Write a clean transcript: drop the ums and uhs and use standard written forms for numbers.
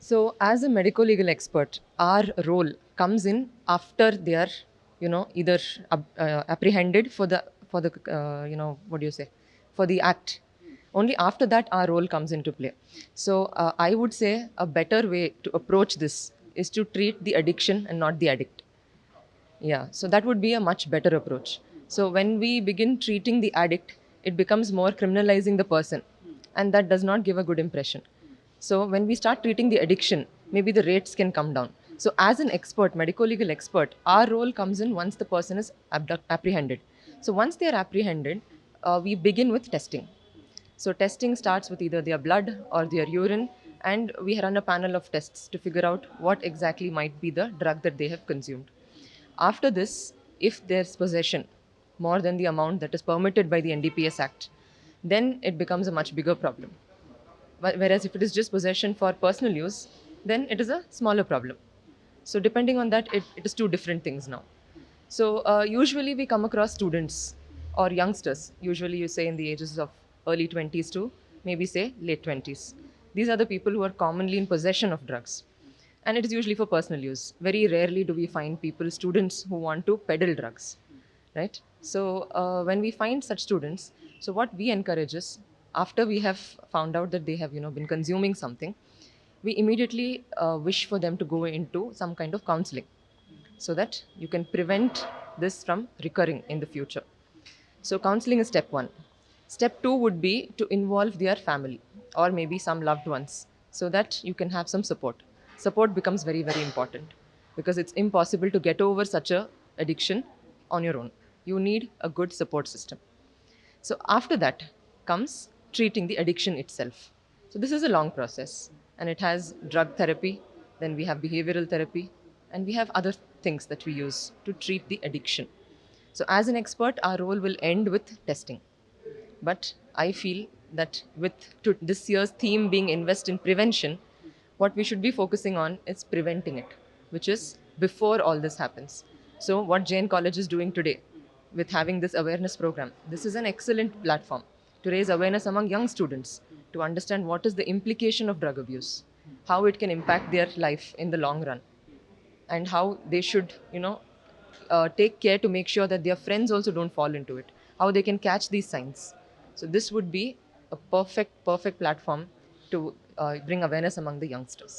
So, as a medico legal expert, our role comes in after they are, either apprehended for the what do you say, for the act. Only after that, our role comes into play. So, I would say a better way to approach this is to treat the addiction and not the addict. Yeah, so that would be a much better approach. So when we begin treating the addict, it becomes more criminalizing the person, and that does not give a good impression. So when we start treating the addiction, maybe the rates can come down. So as an expert, medico legal expert, our role comes in once the person is apprehended. So once they are apprehended, we begin with testing. So testing starts with either their blood or their urine, and we run a panel of tests to figure out what exactly might be the drug that they have consumed. After this, if there's possession more than the amount that is permitted by the NDPS Act, then it becomes a much bigger problem. Whereas if it is just possession for personal use, then it is a smaller problem. So depending on that, it is two different things now. So usually we come across students or youngsters. Usually you say in the ages of early 20s to maybe say late 20s. These are the people who are commonly in possession of drugs. And it is usually for personal use. Very rarely do we find people, students who want to peddle drugs, right? So when we find such students, so what we encourage is after we have found out that they have been consuming something, we immediately wish for them to go into some kind of counseling so that you can prevent this from recurring in the future. So, counseling is step one. Step two would be to involve their family or maybe some loved ones so that you can have some support. Support becomes very, very important because it's impossible to get over such a addiction on your own. You need a good support system. So after that comes treating the addiction itself. So this is a long process and it has drug therapy, then we have behavioral therapy, and we have other things that we use to treat the addiction. So as an expert, our role will end with testing. But I feel that with this year's theme being invest in prevention, what we should be focusing on is preventing it, which is before all this happens. So what Jain College is doing today with having this awareness program, this is an excellent platform to raise awareness among young students to understand what is the implication of drug abuse, how it can impact their life in the long run, and how they should, take care to make sure that their friends also don't fall into it, how they can catch these signs. So this would be a perfect platform to bring awareness among the youngsters.